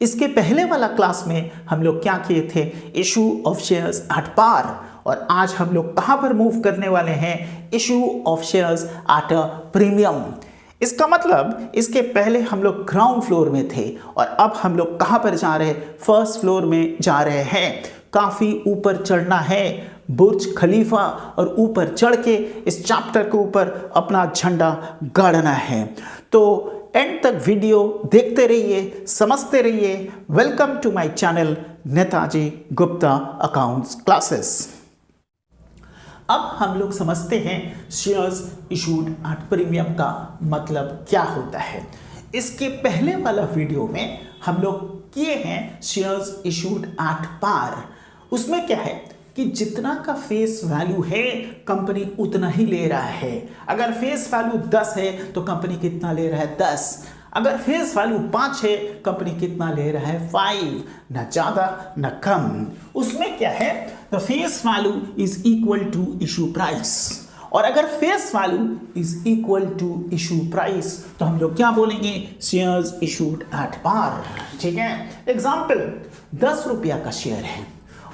इसके पहले वाला क्लास में हम लोग क्या किए थे, issue of shares at par, और आज हम लोग कहां पर मूव करने वाले हैं, issue of shares eight a premium. इसका मतलब इसके पहले हम लोग ग्राउंड फ्लोर में थे और अब हम लोग कहां पर जा रहे हैं, फर्स्ट फ्लोर में जा रहे हैं। काफी ऊपर चढ़ना है, बुर्ज खलीफा, और ऊपर चढ़ के इस चैप्टर के ऊपर अपना झंडा गाड़ना है। तो एंड तक वीडियो देखते रहिए, समझते रहिए। Welcome to my channel Netaji Gupta accounts classes. अब हम लोग समझते हैं शेयर्स इशूड एट प्रीमियम का मतलब क्या होता है। इसके पहले वाला वीडियो में हम लोग किए हैं शेयर्स इशूड एट पार। उसमें क्या है कि जितना का फेस वैल्यू है कंपनी उतना ही ले रहा है। अगर फेस वैल्यू 10 है तो कंपनी कितना ले रहा है, 10। अगर फेस वैल्यू 5 है कंपनी कितना ले रहा है, 5, न ज्यादा न कम। उसमें क्या है, the face value is equal to issue price, और अगर face value is equal to issue price तो हम लोग क्या बोलेंगे, शेयर्स इशूड एट पार। ठीक है, एग्जांपल 10 रुपया का शेयर है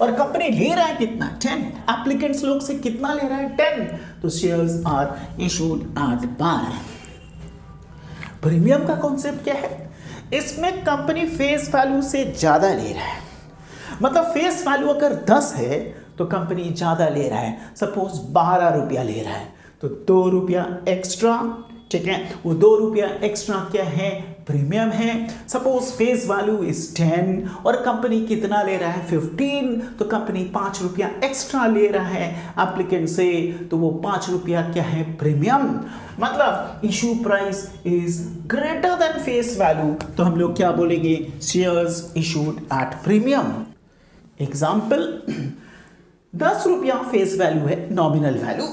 और कंपनी ले रहा है कितना, 10। एप्लीकेंट्स लोग से कितना ले रहा है, 10। तो shares are issued at par. Premium का कॉन्सेप्ट क्या है, इसमें कंपनी फेस वैल्यू से ज्यादा ले रहा है। मतलब फेस वैल्यू अगर 10 है तो कंपनी ज्यादा ले रहा है। सपोज 12 रुपया ले रहा है तो 2 रुपया एक्स्ट्रा। ठीक है, वो 2 रुपया एक्स्ट्रा क्या है, प्रीमियम है। सपोज फेस वैल्यू इज 10 और कंपनी कितना ले रहा है, 15, तो कंपनी 5 रुपया एक्स्ट्रा ले रहा है एप्लीकेंट से, तो वो 5 रुपया क्या है, प्रीमियम। मतलब issue price is greater than face value, तो हम लोग क्या बोलेंगे, shares issued at premium. Example 10 रुपया फेस वैल्यू है, नॉमिनल वैल्यू।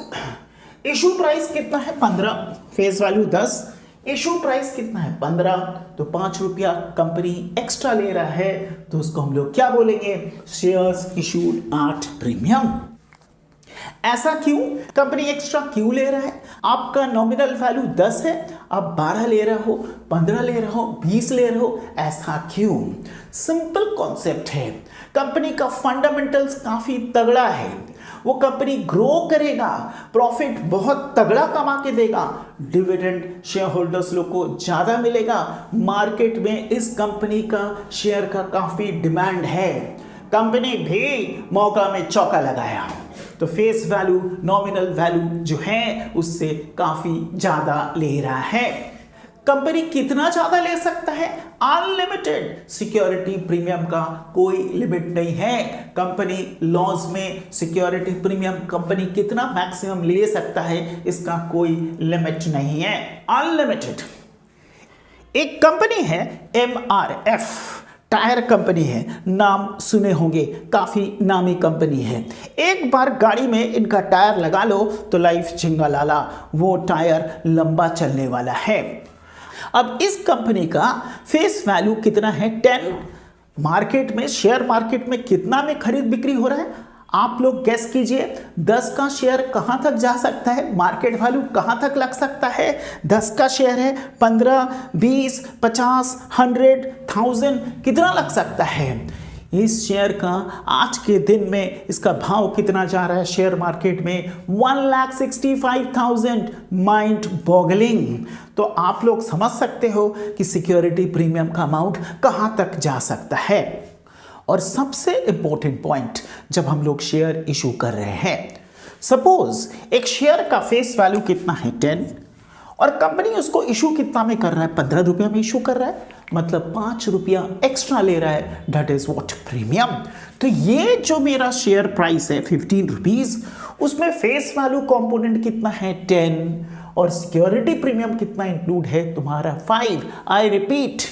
इशू प्राइस कितना है, 15। फेस वैल्यू 10, इशू प्राइस कितना है, 15, तो 5 रुपया कंपनी एक्स्ट्रा ले रहा है, तो उसको हम लोग क्या बोलेंगे, शेयर्स इशूड एट प्रीमियम। ऐसा क्यों, कंपनी एक्स्ट्रा क्यों ले रहा है? आपका नॉमिनल वैल्यू 10 है, आप 12 ले रहे हो, 15 ले रहे हो, 20 ले रहे हो, ऐसा क्यों? सिंपल कॉन्सेप्ट है, कंपनी का फंडामेंटल्स काफी तगड़ा है। वो कंपनी ग्रो करेगा, प्रॉफिट बहुत तगड़ा कमा के देगा, डिविडेंड शेयर होल्डर्स लोग को ज्यादा मिलेगा, मार्केट में इस कंपनी का शेयर का काफी डिमांड है। कंपनी भी मौका में चौका लगाया, तो फेस वैल्यू नॉमिनल वैल्यू जो है उससे काफी ज्यादा ले रहा है। कंपनी कितना ज्यादा ले सकता है, अनलिमिटेड। सिक्योरिटी प्रीमियम का कोई लिमिट नहीं है। कंपनी लॉज में सिक्योरिटी प्रीमियम कंपनी कितना मैक्सिमम ले सकता है, इसका कोई लिमिट नहीं है, अनलिमिटेड। एक कंपनी है MRF, टायर कंपनी है, नाम सुने होंगे, काफी नामी कंपनी है। एक बार गाड़ी में इनका टायर लगा लो तो लाइफ झिंगा लाला, वो टायर लंबा चलने वाला है। अब इस कंपनी का फेस वैल्यू कितना है, 10। मार्केट में, शेयर मार्केट में कितना में खरीद बिक्री हो रहा है, आप लोग गेस कीजिए। 10 का शेयर कहां तक जा सकता है, मार्केट वैल्यू कहां तक लग सकता है? 10 का शेयर है, 15, 20, 50, 100, 1000, कितना लग सकता है? इस शेयर का आज के दिन में इसका भाव कितना जा रहा है शेयर मार्केट में, 1,65,000। Mind boggling. तो आप लोग समझ सकते हो कि सिक्योरिटी प्रीमियम का अमाउंट कहां तक जा सकता है। और सबसे इंपॉर्टेंट पॉइंट, जब हम लोग शेयर इशू कर रहे हैं, सपोज एक शेयर का फेस वैल्यू कितना है, 10, और कंपनी उसको इशू कितना में कर रहा है, 15 रुपया में इशू कर रहा है, मतलब 5 रुपया एक्स्ट्रा ले रहा है, दैट इज व्हाट, प्रीमियम। तो ये जो मेरा शेयर प्राइस है 15 रुपीज, उसमें फेस वैल्यू कंपोनेंट कितना है, 10, और सिक्योरिटी प्रीमियम कितना इंक्लूड है, तुम्हारा 5। आई रिपीट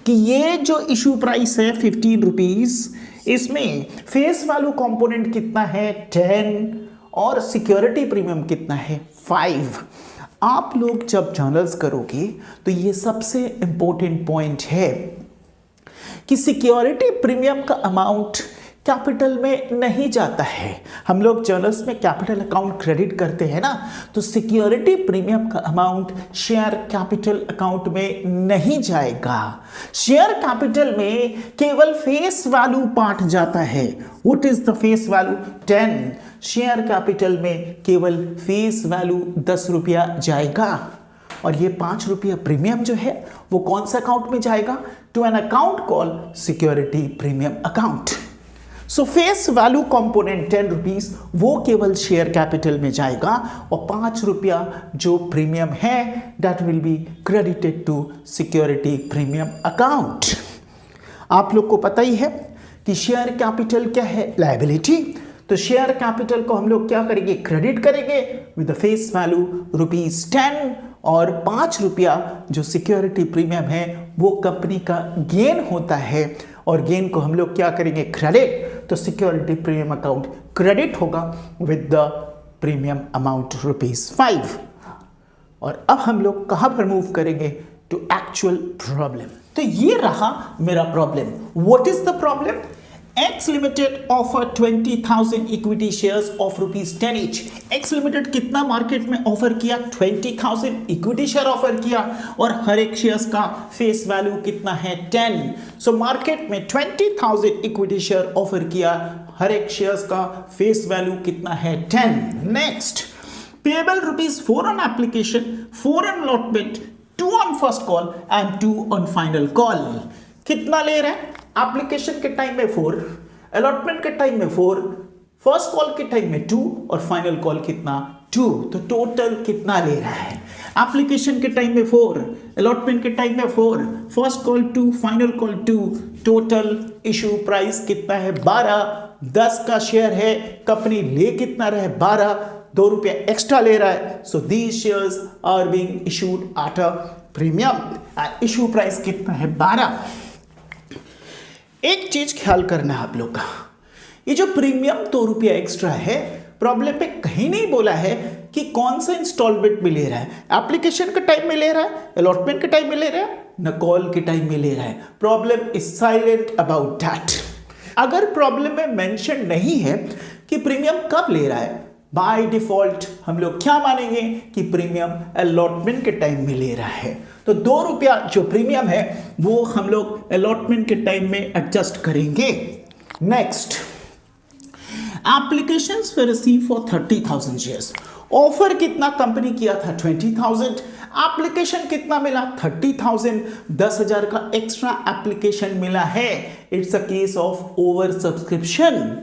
कि ये जो इशू प्राइस है 15 रुपीज, इसमें फेस वैल्यू कंपोनेंट कितना है, 10, और सिक्योरिटी प्रीमियम कितना है, 5। आप लोग जब जर्नल्स करोगे तो ये सबसे इंपॉर्टेंट पॉइंट है कि सिक्योरिटी प्रीमियम का अमाउंट कैपिटल में नहीं जाता है। हम लोग जर्नल्स में कैपिटल अकाउंट क्रेडिट करते हैं ना, तो सिक्योरिटी प्रीमियम का अमाउंट शेयर कैपिटल अकाउंट में नहीं जाएगा। शेयर कैपिटल में केवल फेस वैल्यू पार्ट जाता है। What is the face value? 10। Share capital में केवल फेस वैल्यू 10 रुपया जाएगा और ये 5 रुपया प्रीमियम जो है वो कौन सा अकाउंट में जाएगा? To an account call security premium account. So face value component 10 rupees वो केवल शेयर कैपिटल में जाएगा और 5 रुपया जो प्रीमियम है that will be credited to security premium account. आप लोग को पता ही है कि शेयर कैपिटल क्या है? लायबिलिटी। तो शेयर कैपिटल को हम लोग क्या करेंगे? क्रेडिट करेंगे विद द फेस वैल्यू ₹10 और 5 रुपया जो सिक्योरिटी प्रीमियम है वो कंपनी का गेन होता है और गेन को हम लोग क्या करेंगे? क्रेडिट। तो सिक्योरिटी प्रीमियम अकाउंट क्रेडिट होगा विद द प्रीमियम अमाउंट ₹5। और अब हम लोग कहां पर मूव करेंगे? To actual problem. तो ये रहा मेरा problem. What is the problem? X Limited offered 20,000 equity shares of ₹10 each. X Limited कितना मार्केट में ऑफर किया? 20,000 इक्विटी शेयर ऑफर किया और हर एक शेयर्स का फेस वैल्यू कितना है? 10। सो मार्केट में 20,000 इक्विटी शेयर ऑफर किया, हर एक शेयर्स का फेस वैल्यू कितना है? 10। Next, payable ₹4 on application, 4 on allotment, 2 on first call and 2 on final call. कितना ले रहे हैं? एप्लीकेशन के टाइम में 4, अलॉटमेंट के टाइम में 4, फर्स्ट कॉल के टाइम में 2 और फाइनल कॉल कितना? 2। तो टोटल कितना ले रहा है? एप्लीकेशन के टाइम में 4, अलॉटमेंट के टाइम में 4, first call 2, final call 2, total issue price कितना है? 12। 10 का शेयर है, कंपनी ले कितना रहा है? 12, 2 रुपया एक्स्ट्रा ले रहा है। So these shares are being issued at a premium. Issue price कितना है? 12। एक चीज ख्याल करना है आप लोग का, ये जो प्रीमियम 2 रुपया एक्स्ट्रा है, प्रॉब्लम पे कहीं नहीं बोला है कि कौन सा इंस्टॉलमेंट में ले रहा है। एप्लीकेशन के टाइम में ले रहा है, अलॉटमेंट के टाइम में ले रहा है, न कॉल के टाइम में ले रहा है। Problem is silent about that. अगर प्रॉब्लम में मेंशन नहीं है कि प्रीमियम कब ले रहा है, बाय डिफॉल्ट हम लोग क्या मानेंगे कि प्रीमियम अलॉटमेंट के टाइम में ले रहा है। तो 2 रुपया जो प्रीमियम है वो हम लोग अलॉटमेंट के टाइम में एडजस्ट करेंगे। Next, applications were receive for 30,000 shares. Offer कितना कंपनी किया था? 20,000। एप्लीकेशन कितना मिला? 30,000। 10,000 का एक्स्ट्रा एप्लीकेशन मिला है। It's a case of over subscription.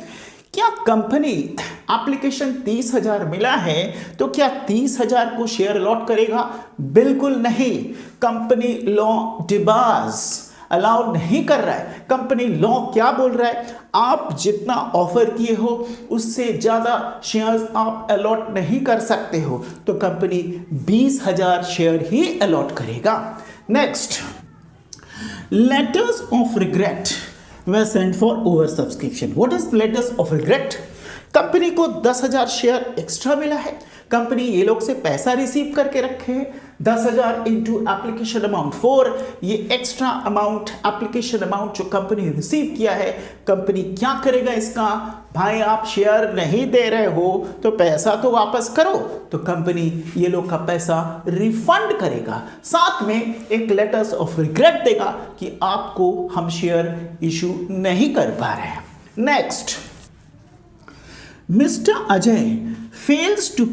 क्या कंपनी एप्लीकेशन 30,000 मिला है तो क्या 30,000 को शेयर अलॉट करेगा? बिल्कुल नहीं। कंपनी लॉ डिबाज अलाउ नहीं कर रहा है। कंपनी लॉ क्या बोल रहा है? आप जितना ऑफर किए हो उससे ज्यादा शेयर्स आप अलॉट नहीं कर सकते हो, तो कंपनी 20,000 शेयर ही अलॉट करेगा। Next, letters of regret were sent for over subscription. What is letters of regret? Company को 10,000 शेयर एक्स्ट्रा मिला है, कंपनी ये लोग से पैसा रिसीव करके रखे हैं। 10,000 इंटू एप्लीकेशन अमाउंट 4, ये एक्स्ट्रा अमाउंट एप्लीकेशन अमाउंट जो कंपनी रिसीव किया है, कंपनी क्या करेगा इसका? भाई आप शेयर नहीं दे रहे हो तो पैसा तो वापस करो। तो कंपनी ये लोग का पैसा रिफंड करेगा, साथ में एक लेटर्स ऑफ रिग्रेट देगा कि आपको हम शेयर इशू नहीं कर पा रहे हैं। Next, Mr. Ajay failed to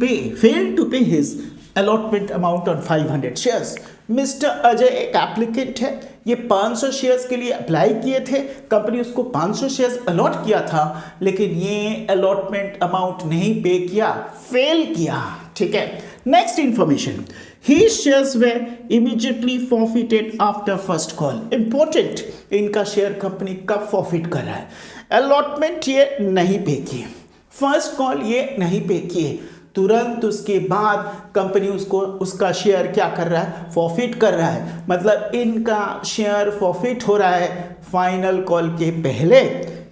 pay his allotment amount on 500 shares. Mr. Ajay एक एप्लीकेंट है, ये 500 शेयर्स के लिए अप्लाई किए थे, कंपनी उसको 500 शेयर्स अलॉट किया था, लेकिन ये अलॉटमेंट अमाउंट नहीं पे किया, फेल किया। ठीक है। Next information, His shares were immediately forfeited after first call. Important, इनका शेयर कंपनी कब फॉरफिट कर रहा है? अलॉटमेंट ये नहीं पे किए, फर्स्ट कॉल ये नहीं पे किए, तुरंत उसके बाद कंपनी उसका शेयर क्या कर रहा है? फॉरफिट कर रहा है। मतलब इनका शेयर फॉरफिट हो रहा है फाइनल कॉल के पहले।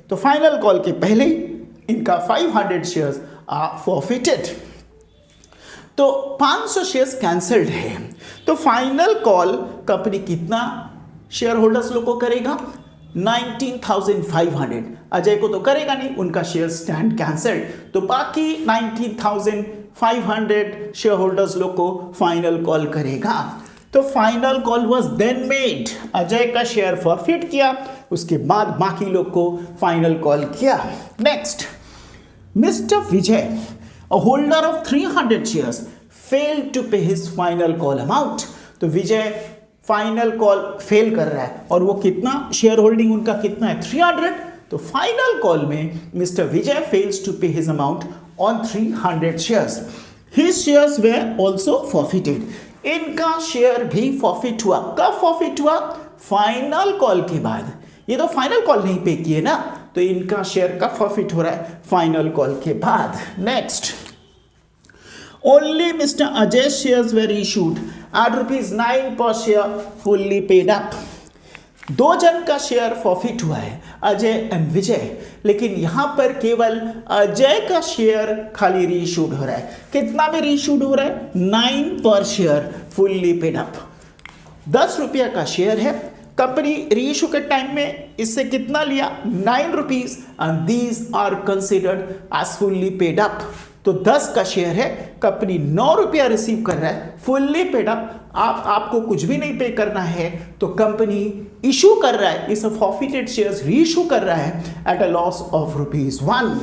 तो फाइनल कॉल के पहले इनका 500 शेयर्स आर फॉरफिटेड। तो 500 शेयर्स कैंसल्ड है। तो फाइनल कॉल कंपनी कितना शेयर होल्डर्स लोग को करेगा? 19,500। अजय को तो करेगा नहीं, उनका शेयर स्टैंड कैंसल्ड, तो बाकी 19,500 शेयर होल्डर्स लोग को फाइनल कॉल करेगा। तो final call was then made, Ajay का शेयर फॉरफिट किया, उसके बाद बाकी लोग को फाइनल कॉल किया। Next, mister Vijay, a holder of 300 shares, failed to pay his final call amount. तो विजय फाइनल कॉल फेल कर रहा है, और वो कितना शेयर होल्डिंग उनका कितना है, 300। तो फाइनल कॉल में mister Vijay fails to pay his amount on 300 shares. His shares were also forfeited, इनका शेयर भी फॉरफिट हुआ। कब फॉरफिट हुआ, फाइनल कॉल के बाद। ये तो फाइनल कॉल नहीं पे किए ना, तो इनका शेयर कब फॉरफिट हो रहा है, फाइनल कॉल के बाद। Next, only mister Ajay shares were issued at ₹9 per share fully paid up. दो जन का शेयर फॉरफिट हुआ है, अजय एंड विजय, लेकिन यहां पर केवल अजय का शेयर खाली रीइशूड हो रहा है। कितना में रीइशूड हो रहा है, 9 per share fully paid up. 10 रुपया का शेयर है, कंपनी रीइशू के टाइम में इससे कितना लिया, 9 rupees, and these are considered as fully paid up. तो 10 का शेयर है, कंपनी 9 रुपया रिसीव कर रहा है, फुल्ली पेड अप। आपको कुछ भी नहीं पे करना है, तो कंपनी इशू कर रहा है इस फॉरफिटेड शेयर्स, रीइशू कर रहा है at a loss of ₹1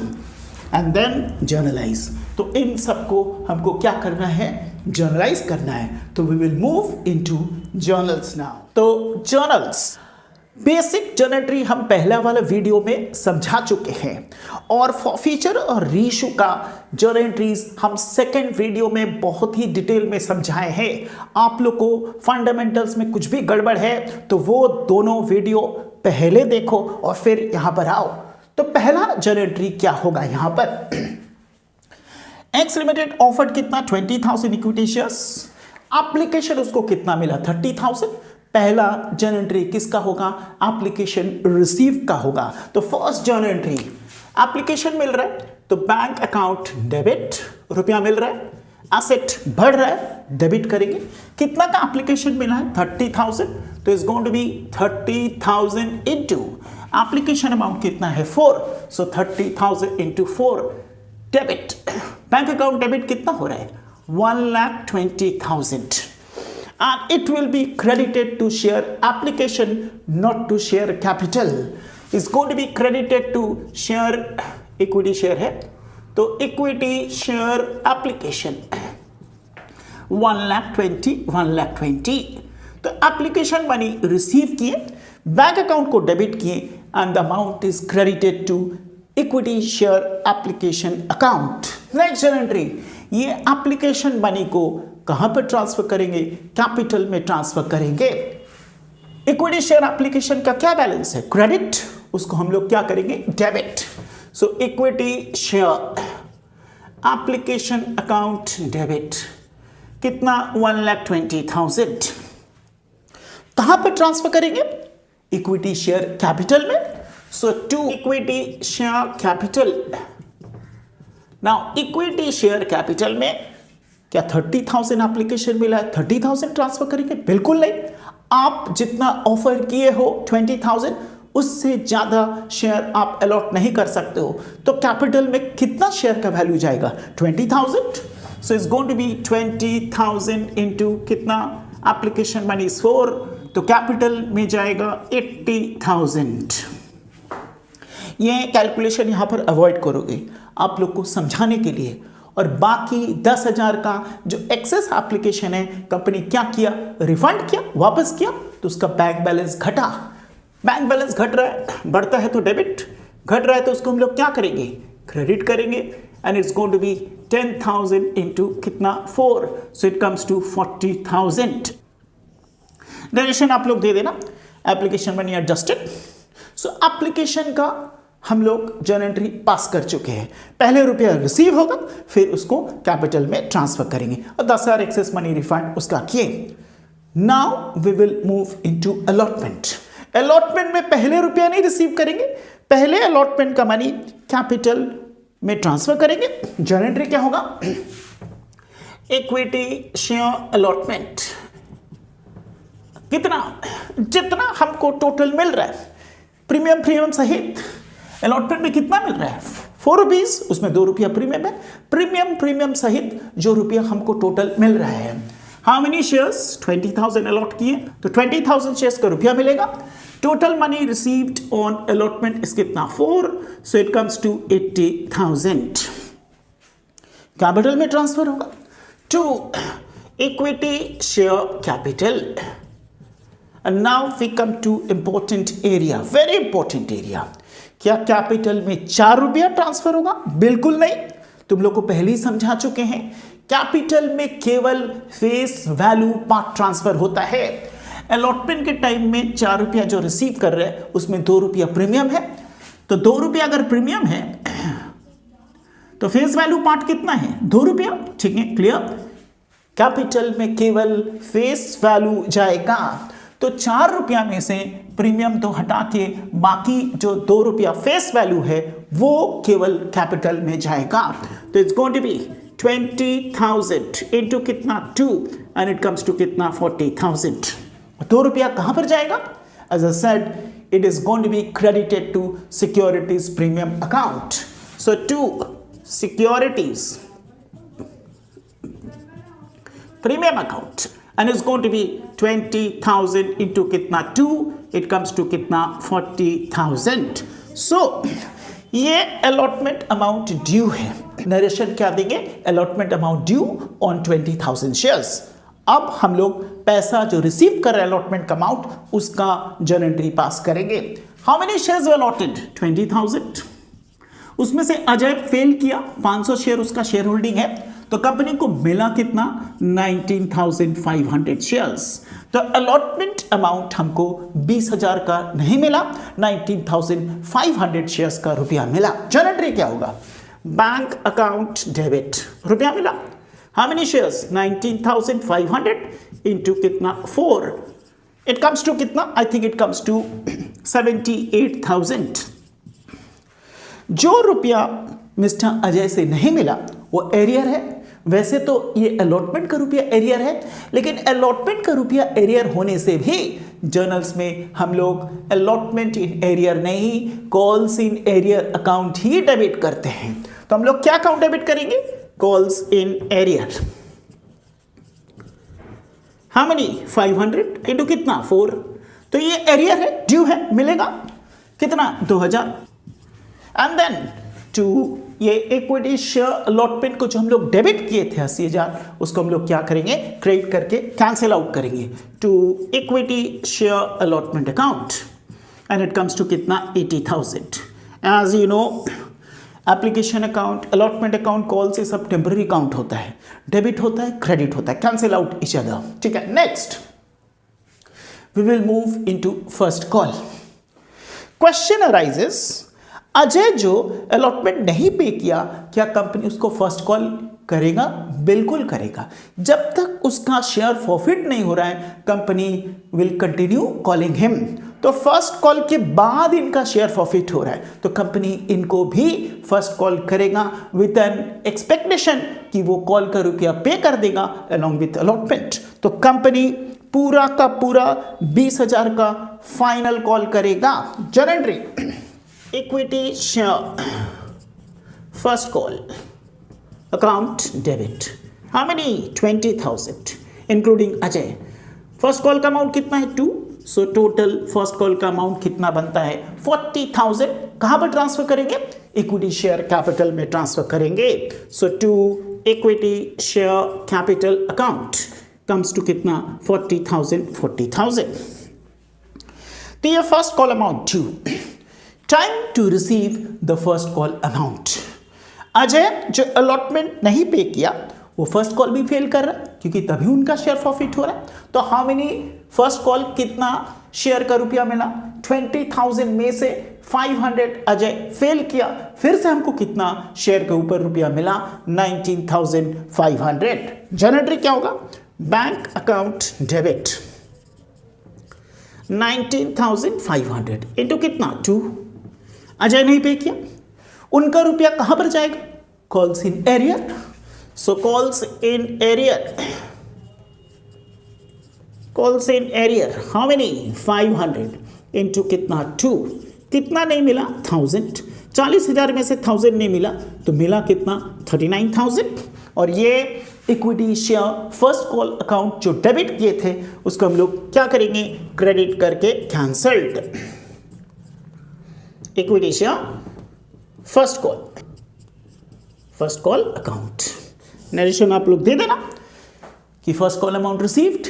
and then journalize. तो इन सबको हमको क्या करना है, जर्नलाइज करना है। तो we will move into journals now. तो जर्नल्स, बेसिक जर्नल एंट्री हम पहला वाला वीडियो में समझा चुके हैं, और फीचर और रीइशू का जर्नल एंट्रीज हम सेकंड वीडियो में बहुत ही डिटेल में समझाए हैं। आप लोग को फंडामेंटल्स में कुछ भी गड़बड़ है तो वो दोनों वीडियो पहले देखो और फिर यहां पर आओ। तो पहला जर्नल एंट्री क्या होगा, यहां पर एक्स लिमिटेड ऑफर्ड कितना, 20,000 इक्विटी शेयर्स। एप्लीकेशन उसको कितना मिला, 30,000। पहला जर्नल एंट्री किसका होगा, एप्लीकेशन रिसीव का होगा। तो फर्स्ट जर्नल एंट्री, एप्लीकेशन मिल रहा है तो बैंक अकाउंट डेबिट, रुपया मिल रहा है, एसेट बढ़ रहा है, डेबिट करेंगे। कितना का एप्लीकेशन मिला है, 30,000, तो is going to be 30,000 into application amount कितना है, 4, so 30,000 into 4 debit. Bank account debit कितना हो रहा है, 1,20,000, and it will be credited to share application, not to share capital. It's going to be credited to share equity share है, तो equity share application 1,20,000। तो application money receive किए, bank account को debit किए, and the amount is credited to equity share application account. Next journal entry, ये application money को कहां पर ट्रांसफर करेंगे, कैपिटल में ट्रांसफर करेंगे। इक्विटी शेयर एप्लीकेशन का क्या बैलेंस है, क्रेडिट, उसको हम लोग क्या करेंगे, debit. So equity share application account debit कितना, 1,20,000। कहां पर ट्रांसफर करेंगे, इक्विटी शेयर कैपिटल में। So to equity share capital. Now equity share capital में क्या 30,000 एप्लीकेशन मिला है, 30,000 ट्रांसफर करेंगे, बिल्कुल नहीं। आप जितना ऑफर किए हो 20,000, उससे ज्यादा शेयर आप अलॉट नहीं कर सकते हो। तो कैपिटल में कितना शेयर का वैल्यू जाएगा, 20,000। So it's going to be 20,000 into कितना, एप्लीकेशन मनी इज 4, तो कैपिटल में जाएगा 80,000। ये कैलकुलेशन यहां पर अवॉइड करोगे आप लोग को समझाने के लिए। और बाकी 10,000 का जो एक्सेस एप्लीकेशन है, कंपनी क्या किया, रिफंड किया, वापस किया, तो उसका बैंक बैलेंस घटा। बैंक बैलेंस घट रहा है, बढ़ता है तो डेबिट, घट रहा है तो उसको हम लोग क्या करेंगे, क्रेडिट करेंगे, and it's going to be 10,000 into कितना, 4, so it comes to 40,000। Direction आप लोग दे देना, application money adjusted. So application का हम लोग जर्नल एंट्री पास कर चुके हैं। पहले रुपया रिसीव होगा, फिर उसको कैपिटल में ट्रांसफर करेंगे, और 10,000 एक्सेस मनी रिफंड उसका किए। Now we will move into allotment. Allotment में पहले रुपया नहीं रिसीव करेंगे, पहले अलॉटमेंट का मनी कैपिटल में ट्रांसफर करेंगे। जर्नल एंट्री क्या होगा, इक्विटी शेयर अलॉटमेंट, कितना, जितना हमको टोटल मिल रहा है, प्रीमियम सहित अलॉटमेंट में कितना मिल रहा है? 4 रुपीज, उसमें 2 रुपया प्रीमियम है। प्रीमियम सहित जो रुपया हमको टोटल मिल रहा है, हाउ मेनी शेयर्स? 20,000 अलॉट किए तो 20,000 शेयर्स का रुपया मिलेगा। Total money received on allotment is कितना? 4, so it comes to 80,000। Capital में ट्रांसफर होगा to equity share capital. And now we come to important area, very important area. क्या capital में 4 रुपया ट्रांसफर होगा? बिल्कुल नहीं, तुम लोग को पहले ही समझा चुके हैं। कैपिटल में केवल फेस वैल्यू पार्ट ट्रांसफर होता है। अलॉटमेंट के टाइम में 4 रुपया जो रिसीव कर रहे हैं उसमें 2 रुपया प्रीमियम है, तो 2 रुपया अगर प्रीमियम है तो फेस वैल्यू पार्ट कितना है? 2 रुपया। ठीक है, क्लियर। कैपिटल में केवल फेस वैल्यू जाएगा, तो 4 रुपया में से प्रीमियम तो हटा के बाकी जो 2 रुपया फेस वैल्यू है वो केवल कैपिटल में जाएगा। तो it's going to be 20,000 into कितना? 2, एंड इट कम्स टू कितना? 40,000। 2 रुपया कहां पर जाएगा? As I said, it is going to be credited to securities premium account. So to securities premium account, and it's going to be 20,000 into कितना? 2, it comes to कितना? 40,000। so ये allotment amount due है। Narration क्या देंगे? allotment amount due on 20,000 shares। अब हम लोग पैसा जो रिसीव कर रहे हैं allotment का अमाउंट उसका जर्नल एंट्री पास करेंगे। how many shares were allotted? 20,000। उसमें से अजय फेल किया, 500 शेयर उसका शेयर होल्डिंग है, तो कंपनी को मिला कितना? 19,500 शेयर्स। तो अलॉटमेंट अमाउंट हमको 20,000 का नहीं मिला, 19,500 शेयर्स का रुपया मिला। जर्नल एंट्री क्या होगा? बैंक अकाउंट डेबिट, रुपया मिला। How many shares? 19,500 इंटू कितना? 4, इट कम्स टू कितना? I think it comes to 78,000। जो रुपया मिस्टर अजय से नहीं मिला वो एरियर है। वैसे तो ये अलॉटमेंट का रुपया एरियर है, लेकिन अलॉटमेंट का रुपया एरियर होने से भी जर्नल्स में हम लोग अलॉटमेंट इन एरियर नहीं, calls in arrear account he debit करते हैं। तो हम लोग क्या अकाउंट डेबिट करेंगे? Calls in arrear. How many? 500 into कितना? 4, तो ये एरियर है, ड्यू है, मिलेगा कितना? 2,000। एंड देन टू ये इक्विटी शेयर अलॉटमेंट को जो हम लोग डेबिट किए थे 80,000, उसको हम लोग क्या करेंगे? क्रेडिट करके कैंसिल आउट करेंगे to equity share allotment account, and it comes to कितना? 80,000। As you know, application account, allotment account, call से सब टेम्पररी अकाउंट होता है, डेबिट होता है, क्रेडिट होता है, कैंसिल आउट ईच अदर। ठीक है, next we will move into first call. Question arises, Ajay जो अलॉटमेंट नहीं पे किया, क्या कंपनी उसको फर्स्ट कॉल करेगा? बिल्कुल करेगा। जब तक उसका शेयर फॉरफिट नहीं हो रहा है, company will continue calling him. तो फर्स्ट कॉल के बाद इनका शेयर फॉरफिट हो रहा है, तो कंपनी इनको भी फर्स्ट कॉल करेगा विद एन एक्सपेक्टेशन कि वो कॉल का रुपया पे कर देगा अलॉन्ग विथ अलॉटमेंट। तो कंपनी पूरा का पूरा 20,000 का फाइनल कॉल करेगा। Journal entry equity share first call account debit. How many? 20,000 including Ajay. First call का अमाउंट कितना है? 2, सो टोटल फर्स्ट कॉल का अमाउंट कितना बनता है? 40,000। कहां पर ट्रांसफर करेंगे? इक्विटी शेयर कैपिटल में ट्रांसफर करेंगे। So to equity share capital account comes to कितना? 40,000। तो ये first call amount due. Time to receive the first call amount. Ajay जो अलॉटमेंट नहीं पे किया वो फर्स्ट कॉल भी फेल कर रहा है, क्योंकि तभी उनका शेयर फॉरफिट हो रहा है। तो हाउ मेनी फर्स्ट कॉल कितना शेयर का रुपया मिला? 20,000 में से 500 अजय फेल किया, फिर से हमको कितना शेयर के ऊपर रुपया मिला? 19,500। जर्नल एंट्री क्या होगा? बैंक अकाउंट डेबिट 19,500 इंटू कितना? 2। अजय नहीं पे किया, उनका रुपया कहां पर जाएगा? Calls in arrear. So calls in arrear how many? 500 into कितना? 2, कितना नहीं मिला 1000, 40,000 में से 1000 नहीं मिला तो मिला कितना 39,000। और ये equity share first call account जो डेबिट किए थे उसको हम लोग क्या करेंगे, क्रेडिट करके cancelled. Equity share first call account narration आप लोग दे देना कि first call amount received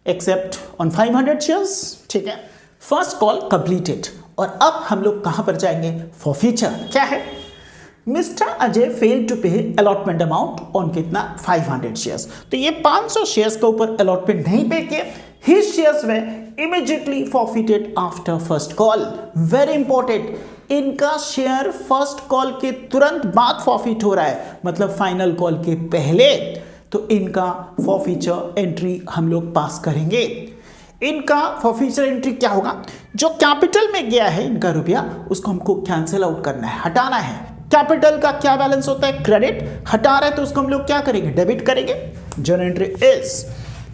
except on 500 shares, ठीक है। First call completed. और अब हम लोग कहां पर जाएंगे, फॉर फ्यूचर क्या है, मिस्टर अजय फेल टू पे अलॉटमेंट अमाउंट ऑन कितना 500 शेयर्स। तो ये 500 शेयर्स के ऊपर अलॉटमेंट नहीं पे किए, his shares they immediately forfeited after first call. Very important, इनका शेयर फर्स्ट कॉल के तुरंत बाद फॉरफिट हो रहा है, मतलब फाइनल कॉल के पहले। तो इनका फॉरफिचर एंट्री हम लोग पास करेंगे। इनका फॉरफिचर एंट्री क्या होगा, जो कैपिटल में गया है इनका रुपया उसको हमको कैंसिल आउट करना है, हटाना है। कैपिटल का क्या बैलेंस होता है, क्रेडिट, हटा रहे तो उसको हम लोग क्या करेंगे, डेबिट करेंगे। Journal entry is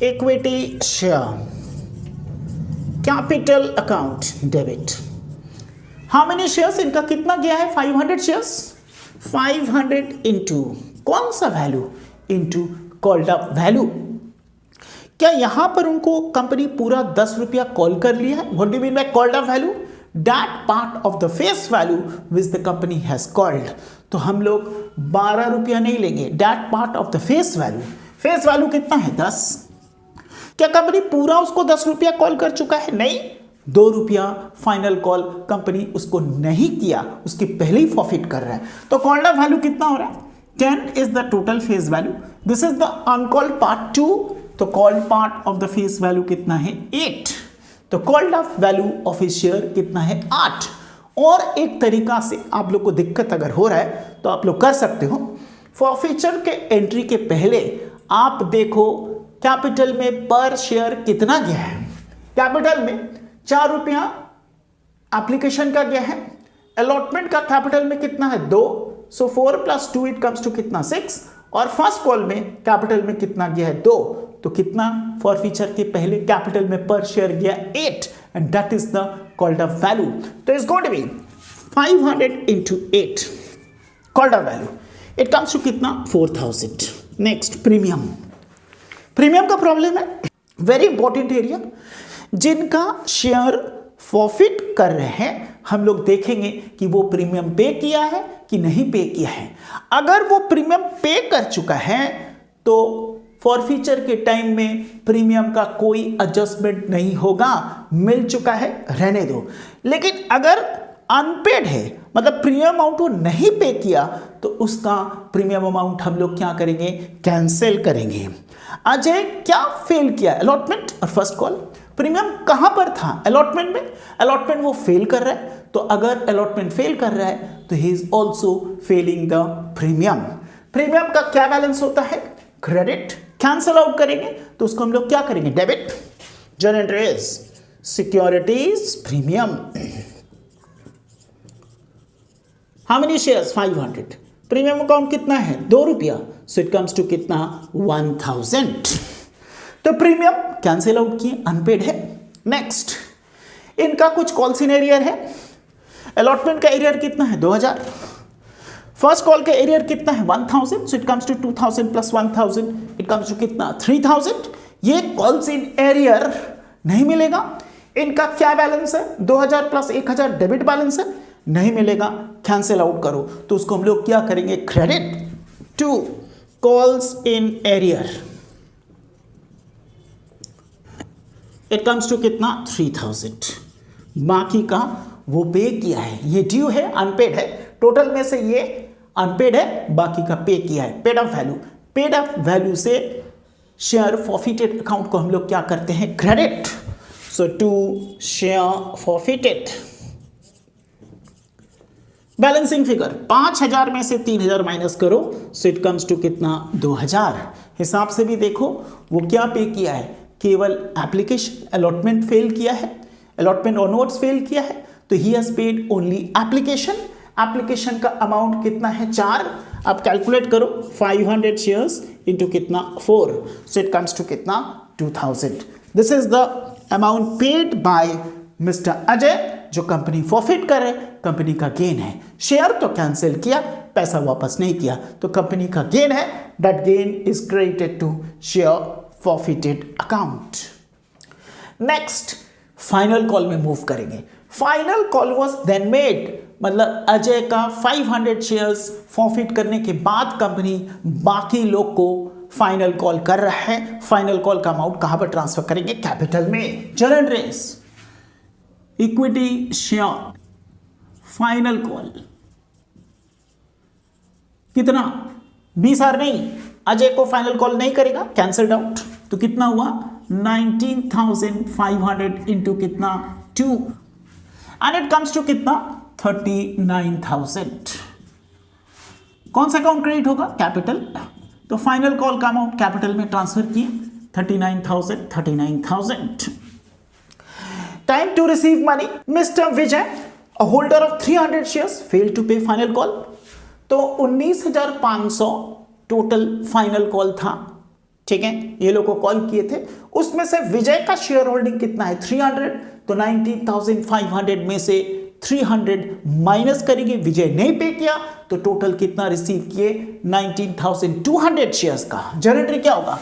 equity share capital account debit. How many shares, इनका कितना गया है 500 शेयर्स, 500 इंटू कौन सा value, into called up value. क्या यहां पर उनको कंपनी पूरा 10 रुपया कॉल कर लिया है, what do you mean by called up value, that part of the face value which the company has called. तो हम लोग 12 रुपया नहीं लेंगे, that part of the face value. Face value कितना है 10, क्या कंपनी पूरा उसको 10 रुपया कॉल कर चुका है, नहीं, 2 रुपया फाइनल कॉल कंपनी उसको नहीं किया, उसके पहले ही फॉरफिट कर रहा है। तो कॉल्ड अप वैल्यू कितना हो रहा है, 10 is the total face value, this is the uncalled part 2। तो called part of the face value कितना है 8, तो called up value of his share कितना है 8। और एक तरीका से आप लोग को दिक्कत अगर हो रहा है तो आप लोग कर सकते हो, फॉरफिचर के एंट्री के पहले आप देखो कैपिटल में पर शेयर कितना गया है। कैपिटल में 4 रुपया एप्लीकेशन का गया है, अलॉटमेंट का कैपिटल में कितना है 2, सो 4 + 2 इट कम्स टू कितना 6। और फर्स्ट कॉल में कैपिटल में कितना गया है 2, तो कितना फॉरफिचर के पहले कैपिटल में पर शेयर गया 8 and that is the called up value. तो is going to be 500 into 8 called up value, it comes to कितना 4000। नेक्स्ट प्रीमियम, प्रीमियम का प्रॉब्लम है, वेरी इंपॉर्टेंट एरिया। जिनका शेयर फॉरफिट कर रहे हैं हम लोग देखेंगे कि वो प्रीमियम पे किया है कि नहीं पे किया है। अगर वो प्रीमियम पे कर चुका है तो फॉरफिचर के टाइम में प्रीमियम का कोई एडजस्टमेंट नहीं होगा, मिल चुका है रहने दो। लेकिन अगर अनपेड है, मतलब प्रीमियम अमाउंट वो नहीं पे किया, तो उसका प्रीमियम अमाउंट हम लोग क्या करेंगे, कैंसिल करेंगे। अजय क्या फेल किया, अलॉटमेंट और फर्स्ट कॉल। प्रीमियम कहां पर था, अलॉटमेंट में, अलॉटमेंट वो फेल कर रहा है, तो अगर अलॉटमेंट फेल कर रहा है तो he is also failing the premium. Premium का क्या बैलेंस होता है, क्रेडिट, कैंसिल आउट करेंगे तो उसको हम लोग क्या करेंगे, debit. Journal entry is securities premium. How many shares 500, premium account कितना है 2 रुपया, सो इट कम्स टू कितना 1000। तो प्रीमियम कैंसिल आउट किए, अनपेड है। नेक्स्ट, इनका कुछ कॉल इन एरियर है, अलॉटमेंट का एरियर कितना है 2000, फर्स्ट कॉल का एरियर कितना है 1000, so it comes to 2000 + 1000 it comes to कितना 3000। ये कॉल्स इन एरियर नहीं मिलेगा। इनका क्या बैलेंस है 2000 + 1000 डेबिट बैलेंस है, नहीं मिलेगा, कैंसिल आउट करो तो उसको हम लोग क्या करेंगे, credit to calls in arrear, it comes to कितना 3000। बाकी का वो पे किया है, ये ड्यू है, अनपेड है, टोटल में से ये अनपेड है, बाकी का पे किया है। Paid up value, paid up value से शेयर फॉरफिटेड अकाउंट को हम लोग क्या करते हैं, credit. So to share forfeited, balancing figure 5000 में से 3000 माइनस करो, सो इट कम्स टू कितना 2000। हिसाब से भी देखो वो क्या पे किया है, केवल एप्लीकेशन, अलॉटमेंट फेल किया है, अलॉटमेंट ऑनवर्ड्स फेल किया है, तो he has paid only application. Application का अमाउंट कितना है 4, आप कैलकुलेट करो 500 शेयर्स इंटू कितना 4, सो इट कम्स टू कितना 2000। This is the amount paid by mister Ajay जो कंपनी फॉरफिट कर रहे, कंपनी का गेन है। शेयर तो कैंसिल किया, पैसा वापस नहीं किया, तो कंपनी का गेन है। That gain is credited to share forfeited account. Next final call में मूव करेंगे। Final call was then made, मतलब अजय का 500 शेयर्स फॉरफिट करने के बाद कंपनी बाकी लोग को फाइनल कॉल कर रहा है। फाइनल कॉल का अमाउंट कहां पर ट्रांसफर करेंगे? कैपिटल में। जनरल रेस इक्विटी शेयर फाइनल कॉल कितना? 20,000 नहीं, अजय को फाइनल कॉल नहीं करेगा, कैंसल्ड आउट। तो कितना हुआ? 19,500 इंटू कितना? 2 एंड इट कम्स टू कितना? 39,000। कौन सा अकाउंट क्रेडिट होगा? कैपिटल। तो फाइनल कॉल का अमाउंट कैपिटल में ट्रांसफर किए 39,000। Time to receive money. Mister Vijay a holder of 300 shares fail to pay final call. तो 19,500 टोटल फाइनल कॉल था, ठीक है, ये लोग को कॉल किए थे। उसमें से विजय का शेयर होल्डिंग कितना है? 300। तो 19,500 में से 300 माइनस करेंगे, विजय नहीं पे किया, तो टोटल कितना रिसीव किए? 19,200 शेयर्स का। जर्नल एंट्री क्या होगा?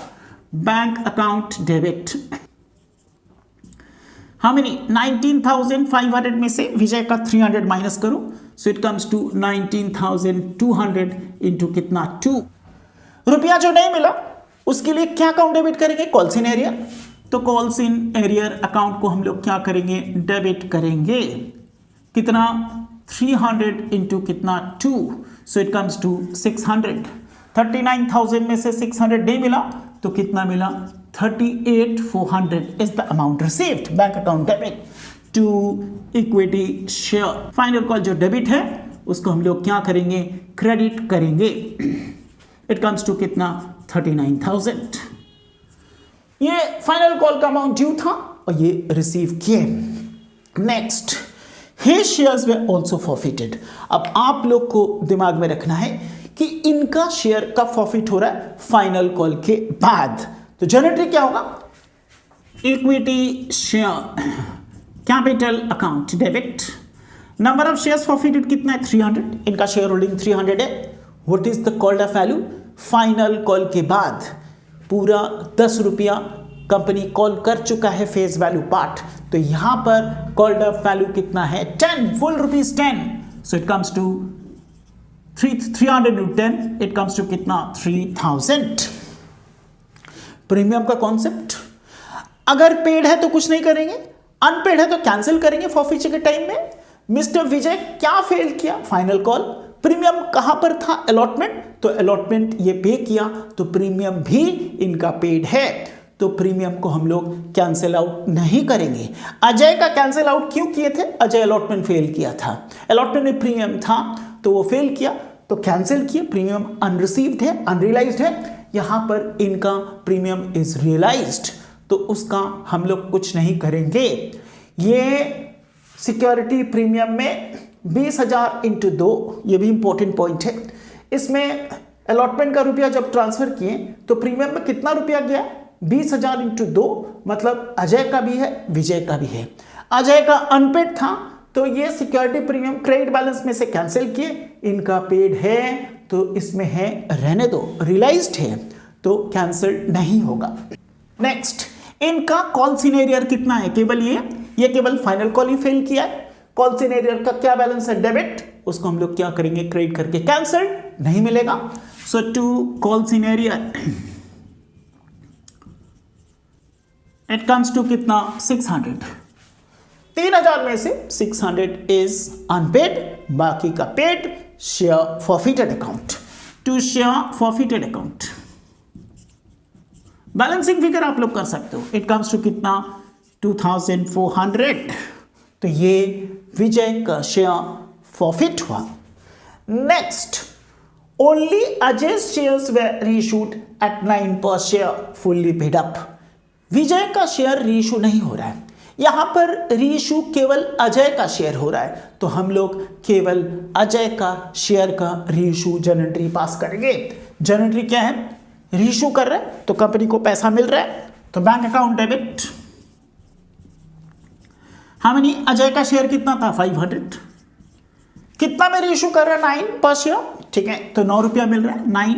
Bank account debit. How many? 19,500 में से विजय का 300 माइनस करो, so it comes to 19,200 into कितना? 2। रुपया जो नहीं मिला उसके लिए क्या अकाउंट डेबिट करेंगे? Calls in arrear. तो कॉल्स इन एरियर अकाउंट को हम लोग क्या करेंगे? डेबिट करेंगे। कितना? 300 इंटू कितना? 2। सो इट कम्स टू 600। 39,000 में से 600 नहीं मिला तो कितना मिला? 38,400 is the amount received. Bank account debit to equity share. Final call जो डेबिट है उसको हम लोग क्या करेंगे? क्रेडिट करेंगे। इट कम्स टू कितना? 39,000। ये फाइनल कॉल का अमाउंट ड्यू था और ये रिसीव किए। Next, his shares were also forfeited। अब आप लोग को दिमाग में रखना है कि इनका शेयर कब फॉरफिट हो रहा है? फाइनल कॉल के बाद। तो जनरल क्या होगा? Equity share capital account debit. Number of shares forfeited कितना है? 300। इनका शेयर होल्डिंग 300 है। What is the called off value? Final call के बाद पूरा 10 रुपया कंपनी कॉल कर चुका है फेस वैल्यू पार्ट, तो यहां पर कॉल्ड अप वैल्यू कितना है? 10 full rupees 10। So it comes to 310, it comes to कितना? 3,000। प्रीमियम का कॉन्सेप्ट, अगर पेड है तो कुछ नहीं करेंगे, अनपेड है तो कैंसिल करेंगे फॉरफिचर के टाइम में। मिस्टर विजय क्या फेल किया? Final call. प्रीमियम कहां पर था? अलॉटमेंट। तो अलॉटमेंट ये पे किया तो प्रीमियम भी इनका पेड है, तो प्रीमियम को हम लोग कैंसिल आउट नहीं करेंगे। अजय का कैंसिल आउट क्यों किए थे? अजय अलॉटमेंट फेल किया था, अलॉटमेंट में प्रीमियम था तो वो फेल किया तो कैंसिल किया। प्रीमियम अनरिसीव्ड है, अनरियलाइज्ड है। यहां पर इनका प्रीमियम इज रियलाइज्ड, तो उसका हम लोग कुछ नहीं करेंगे। ये सिक्योरिटी प्रीमियम में 20,000 इंटू 2, ये भी इंपॉर्टेंट पॉइंट है। इसमें अलॉटमेंट का रुपया जब ट्रांसफर किए तो प्रीमियम में कितना रुपया गया? 20,000 इंटू 2, मतलब अजय का भी है, विजय का भी है। अजय का अनपेड था तो ये सिक्योरिटी प्रीमियम क्रेडिट बैलेंस में से कैंसिल किए। इनका पेड है तो इसमें है रहने दो, रियलाइज्ड है तो कैंसिल नहीं होगा। नेक्स्ट, इनका कॉल सिनेरियर कितना है? केवल ये केवल फाइनल कॉल ही फेल किया है। कॉल सिनेरियर का क्या बैलेंस है? डेबिट। उसको हम लोग क्या करेंगे? क्रेडिट करके कैंसिल नहीं मिलेगा। So to call scenario it comes to कितना? 600। 3,000 में से 600 इज अनपेड, बाकी का paid. Share forfeited account to share forfeited account. Balancing figure आप लोग कर सकते हो। इट कम्स टू कितना? 2,400। तो ये विजय का शेयर फॉरफिट हुआ। नेक्स्ट, ओनली अजय शेयर्स वे reissued eight 9 per share fully paid up. विजय का शेयर रीइश्यू नहीं हो रहा है, यहां पर रीइश्यू केवल अजय का शेयर हो रहा है, तो हम लोग केवल अजय का शेयर का रीइश्यू जर्नल एंट्री पास करेंगे। जर्नल एंट्री क्या है? रीइश्यू कर रहा है तो कंपनी को पैसा मिल रहा है, तो बैंक अकाउंट डेबिट हाँ मैंने अजय का शेयर कितना था 500, कितना मेरे इशू कर रहा है 9 पर शेयर, ठीक है, तो 9 रुपया मिल रहा है 9,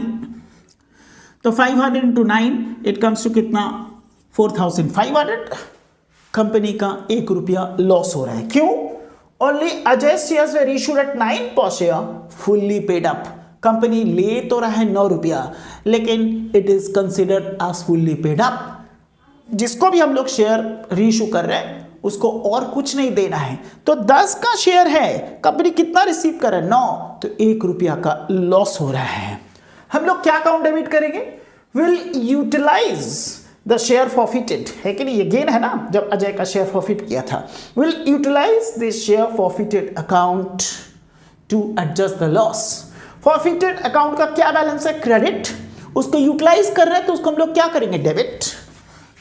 तो 500 into 9 इट कम्स टू कितना 4500। कंपनी का 1 रुपया लॉस हो रहा है, क्यों? Only Ajay shares were issued at 9 per share, fully paid up. Company ले तो रहा है 9 रुपया, लेकिन it is considered as fully paid up. जिसको भी हम लोग शेयर रीइशू कर रहे हैं उसको और कुछ नहीं देना है। तो 10 का शेयर है, कंपनी कितना रिसीव कर रहा है 9, तो 1 रुपया का लॉस हो रहा है। हम लोग क्या अकाउंट डेबिट करेंगे? Will utilize the share forfeited, है कि नहीं, ये गेन है ना जब अजय का शेयर फॉरफिट किया था। Will utilize this share forfeited account to adjust the loss. Forfeited account का क्या बैलेंस है? क्रेडिट, उसको यूटिलाइज कर रहे हैं तो उसको हम लोग क्या करेंगे? डेबिट।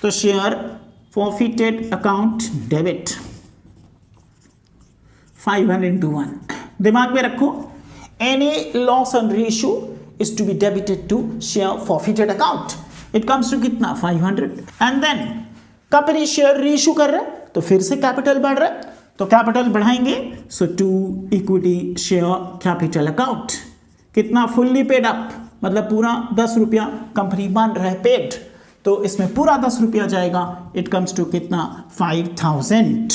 तो share forfeited account debit 500 into 1। दिमाग में रखो, any loss on reissue is to be debited to share forfeited account. It comes to कितना 500, and then company share reissue कर रहा है तो फिर से कैपिटल बढ़ रहा है, तो कैपिटल बढ़ाएंगे, so to equity share capital account कितना फुल्ली पेड अप, मतलब पूरा 10 रुपया कंपनी मान रहा है पेड, तो इसमें पूरा 10 रुपया जाएगा। इट कम्स टू कितना 5000।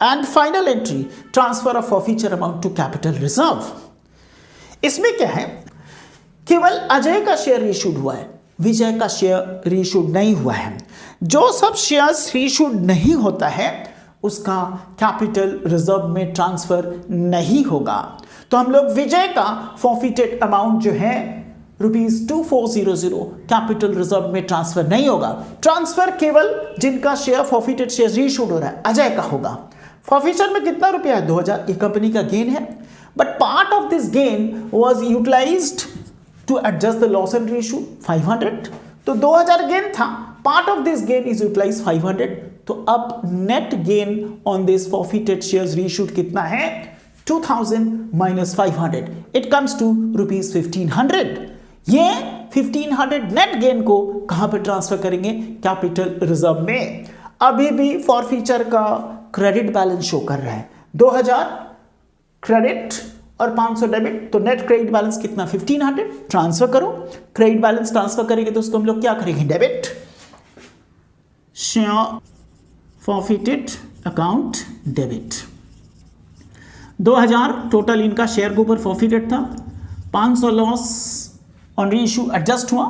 And final entry transfer of forfeiture amount to capital reserve. इसमें क्या है, केवल अजय का शेयर रीइशूड हुआ है, विजय का शेयर रीइशूड नहीं हुआ है। जो सब शेयर्स रीइशूड नहीं होता है उसका कैपिटल रिजर्व में ट्रांसफर नहीं होगा। तो हम लोग विजय का फॉरफिटेड अमाउंट जो है ₹2400 कैपिटल रिजर्व में ट्रांसफर नहीं होगा। ट्रांसफर केवल जिनका शेयर फॉरफिटेड शेयर रीइशूड हो रहा है अजय का होगा। फॉरफिचर में कितना रुपया है? 2000, ये कंपनी का गेन है, but part of this gain was utilised to adjust the loss and reissue 500, तो 2000 गेन था, part of this gain is utilise 500। तो अब net gain on this forfeited shares reissued कितना है? 2000 minus 500, इट कम्स टू ₹1500। ये 1500 net gain को कहां पर ट्रांसफर करेंगे? कैपिटल रिजर्व में। अभी भी फॉरफिचर का क्रेडिट बैलेंस शो कर रहा है, 2000 क्रेडिट और 500 डेबिट, तो नेट क्रेडिट बैलेंस कितना 1500। ट्रांसफर करो, क्रेडिट बैलेंस ट्रांसफर करेंगे तो उसको हम लोग क्या करेंगे? Debit. Share forfeited account debit 2000 total इनका शेयर के ऊपर फॉरफिटेड था, 500 लॉस ऑन रीइशू एडजस्ट हुआ,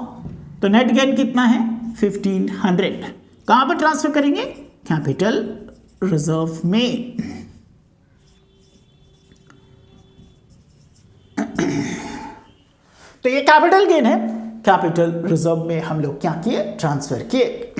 तो नेट गेन कितना है 1500। कहां पर ट्रांसफर करेंगे? कैपिटल रिजर्व में। तो ये कैपिटल गेन है, कैपिटल रिजर्व में हम लोग क्या किए? ट्रांसफर किए।